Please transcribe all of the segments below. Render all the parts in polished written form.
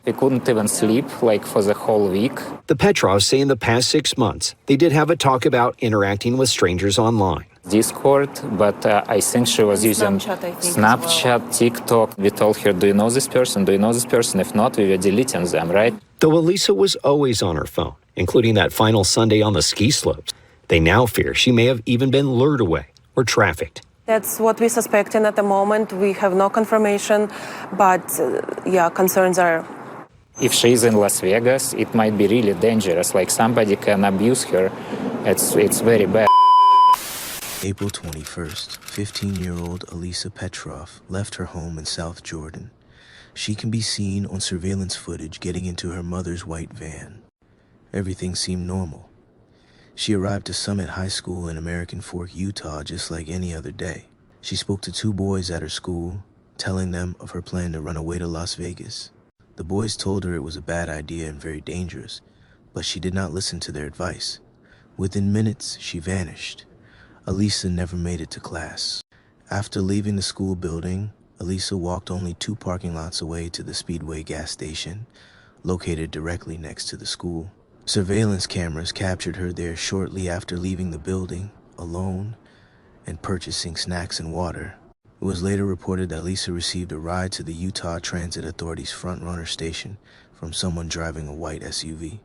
We couldn't even sleep, like, for the whole week. The Petrovs say in the past 6 months, they did have a talk about interacting with strangers online. Discord, but I think she was using Snapchat, TikTok. We told her, do you know this person? Do you know this person? If not, we were deleting them, right? Though Alisa was always on her phone, including that final Sunday on the ski slopes, they now fear she may have even been lured away or trafficked. That's what we're suspecting at the moment. We have no confirmation, but concerns are. If she's in Las Vegas, it might be really dangerous. Like, somebody can abuse her. It's very bad. April 21st, 15-year-old Alisa Petrov left her home in South Jordan. She can be seen on surveillance footage getting into her mother's white van. Everything seemed normal. She arrived to Summit High School in American Fork, Utah, just like any other day. She spoke to 2 boys at her school, telling them of her plan to run away to Las Vegas. The boys told her it was a bad idea and very dangerous, but she did not listen to their advice. Within minutes, she vanished. Alisa never made it to class. After leaving the school building, Alisa walked only 2 parking lots away to the Speedway gas station, located directly next to the school. Surveillance cameras captured her there shortly after leaving the building, alone, and purchasing snacks and water. It was later reported that Alisa received a ride to the Utah Transit Authority's Front Runner station from someone driving a white SUV.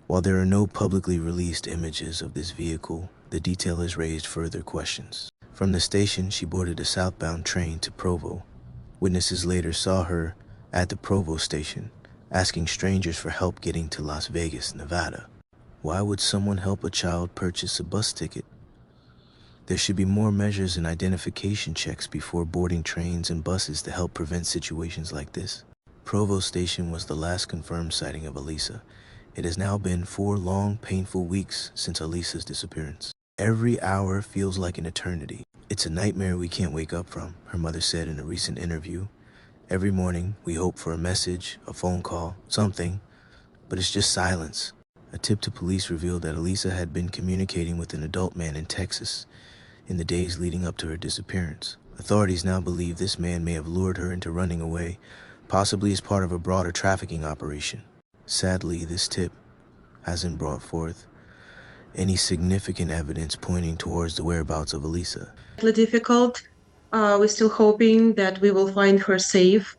While there are no publicly released images of this vehicle, the detail has raised further questions. From the station, she boarded a southbound train to Provo. Witnesses later saw her at the Provo station, asking strangers for help getting to Las Vegas, Nevada. Why would someone help a child purchase a bus ticket? There should be more measures and identification checks before boarding trains and buses to help prevent situations like this. Provo Station was the last confirmed sighting of Alisa. It has now been 4 long, painful weeks since Alisa's disappearance. Every hour feels like an eternity. It's a nightmare we can't wake up from, her mother said in a recent interview. Every morning, we hope for a message, a phone call, something, but it's just silence. A tip to police revealed that Alisa had been communicating with an adult man in Texas in the days leading up to her disappearance. Authorities now believe this man may have lured her into running away, possibly as part of a broader trafficking operation. Sadly, this tip hasn't brought forth any significant evidence pointing towards the whereabouts of Alisa. It's difficult. We're still hoping that we will find her safe.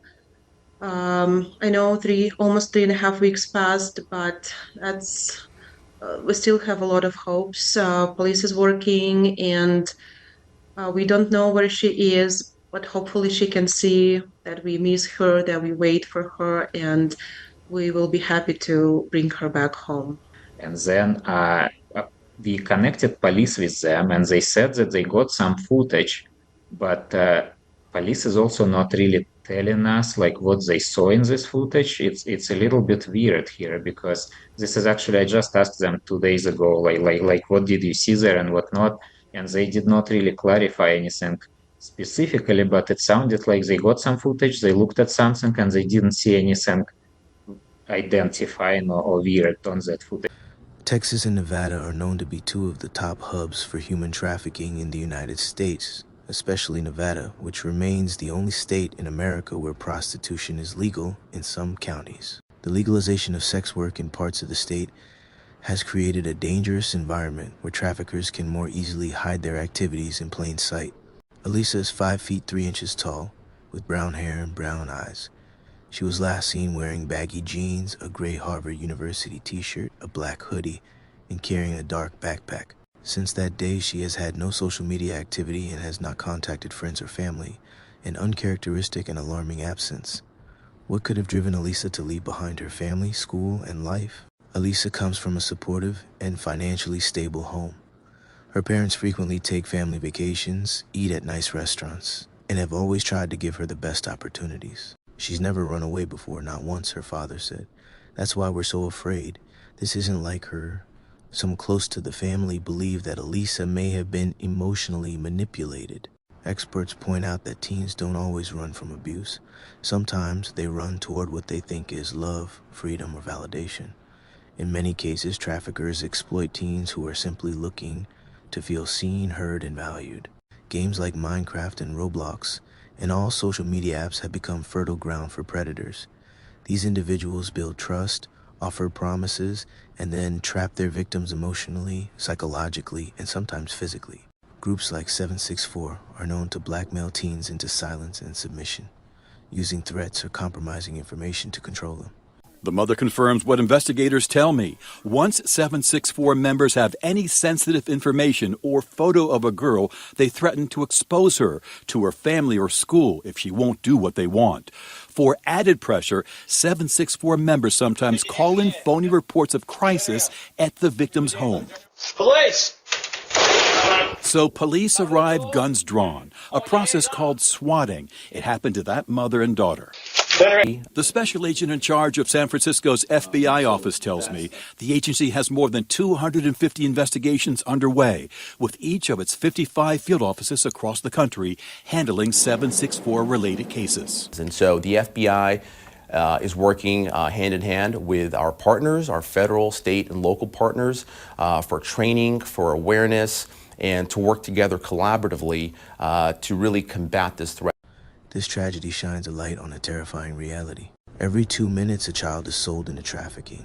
I know almost 3.5 weeks passed, but we still have a lot of hopes. Police is working, and we don't know where she is, but hopefully she can see that we miss her, that we wait for her, and we will be happy to bring her back home. And then we connected police with them, and they said that they got some footage, but police is also not really telling us like what they saw in this footage. It's a little bit weird here, because this is actually, I just asked them 2 days ago, like what did you see there and what not, and they did not really clarify anything specifically, but it sounded like they got some footage, they looked at something, and they didn't see anything identifying or weird on that footage. Texas and Nevada are known to be 2 of the top hubs for human trafficking in the United States, especially Nevada, which remains the only state in America where prostitution is legal in some counties. The legalization of sex work in parts of the state has created a dangerous environment where traffickers can more easily hide their activities in plain sight. Alisa is 5 feet 3 inches tall, with brown hair and brown eyes. She was last seen wearing baggy jeans, a gray Harvard University t-shirt, a black hoodie, and carrying a dark backpack. Since that day, she has had no social media activity and has not contacted friends or family, an uncharacteristic and alarming absence. What could have driven Alisa to leave behind her family, school, and life? Alisa comes from a supportive and financially stable home. Her parents frequently take family vacations, eat at nice restaurants, and have always tried to give her the best opportunities. She's never run away before, not once, her father said. That's why we're so afraid. This isn't like her. Some close to the family believe that Alisa may have been emotionally manipulated. Experts point out that teens don't always run from abuse. Sometimes they run toward what they think is love, freedom, or validation. In many cases, traffickers exploit teens who are simply looking to feel seen, heard, and valued. Games like Minecraft and Roblox and all social media apps have become fertile ground for predators. These individuals build trust, offer promises, and then trap their victims emotionally, psychologically, and sometimes physically. Groups like 764 are known to blackmail teens into silence and submission, using threats or compromising information to control them. The mother confirms what investigators tell me. Once 764 members have any sensitive information or photo of a girl, they threaten to expose her to her family or school if she won't do what they want. For added pressure, 764 members sometimes call in phony reports of crisis at the victim's home. Police! So police arrive guns drawn, a process called swatting. It happened to that mother and daughter. The special agent in charge of San Francisco's FBI office tells me the agency has more than 250 investigations underway, with each of its 55 field offices across the country handling 764-related cases. And so the FBI is working hand in hand with our partners, our federal, state, and local partners for training, for awareness, and to work together collaboratively to really combat this threat. This tragedy shines a light on a terrifying reality. Every 2 minutes, a child is sold into trafficking.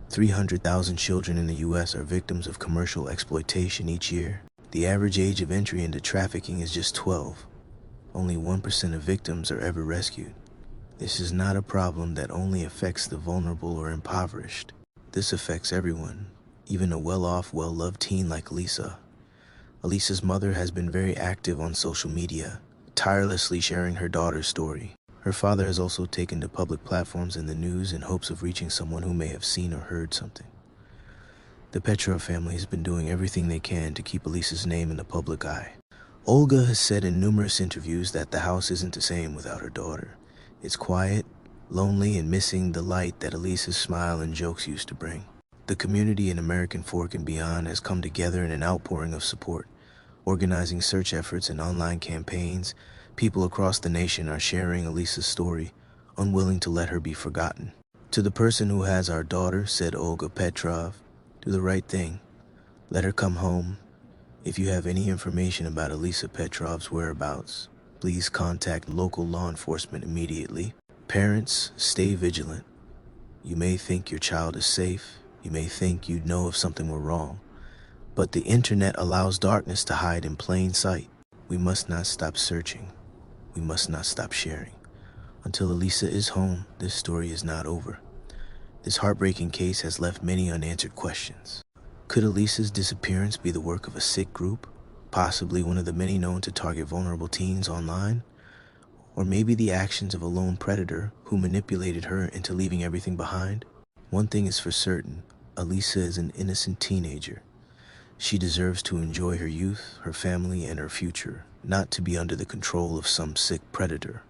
300,000 children in the U.S. are victims of commercial exploitation each year. The average age of entry into trafficking is just 12. Only 1% of victims are ever rescued. This is not a problem that only affects the vulnerable or impoverished. This affects everyone, even a well-off, well-loved teen like Alisa. Alisa's mother has been very active on social media, tirelessly sharing her daughter's story. Her father has also taken to public platforms in the news in hopes of reaching someone who may have seen or heard something. The Petrov family has been doing everything they can to keep Alisa's name in the public eye. Olga has said in numerous interviews that the house isn't the same without her daughter. It's quiet, lonely, and missing the light that Alisa's smile and jokes used to bring. The community in American Fork and beyond has come together in an outpouring of support. Organizing search efforts and online campaigns, people across the nation are sharing Alisa's story, unwilling to let her be forgotten. To the person who has our daughter, said Olga Petrov, do the right thing. Let her come home. If you have any information about Alisa Petrov's whereabouts, please contact local law enforcement immediately. Parents, stay vigilant. You may think your child is safe. You may think you'd know if something were wrong. But the internet allows darkness to hide in plain sight. We must not stop searching. We must not stop sharing. Until Alisa is home, this story is not over. This heartbreaking case has left many unanswered questions. Could Alisa's disappearance be the work of a sick group? Possibly one of the many known to target vulnerable teens online? Or maybe the actions of a lone predator who manipulated her into leaving everything behind? One thing is for certain, Alisa is an innocent teenager. She deserves to enjoy her youth, her family, and her future, not to be under the control of some sick predator.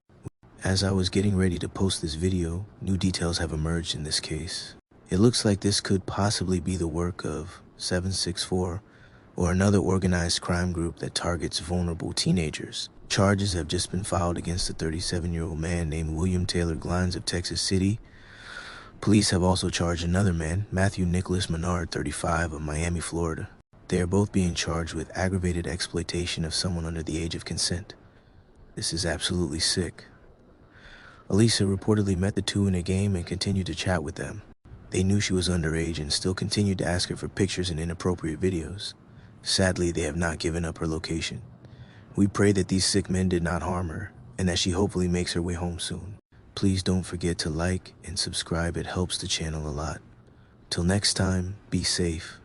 As I was getting ready to post this video, new details have emerged in this case. It looks like this could possibly be the work of 764 or another organized crime group that targets vulnerable teenagers. Charges have just been filed against a 37-year-old man named William Taylor Glines of Texas City. Police have also charged another man, Matthew Nicholas Menard, 35, of Miami, Florida. They are both being charged with aggravated exploitation of someone under the age of consent. This is absolutely sick. Alisa reportedly met the two in a game and continued to chat with them. They knew she was underage and still continued to ask her for pictures and inappropriate videos. Sadly, they have not given up her location. We pray that these sick men did not harm her and that she hopefully makes her way home soon. Please don't forget to like and subscribe. It helps the channel a lot. Till next time, be safe.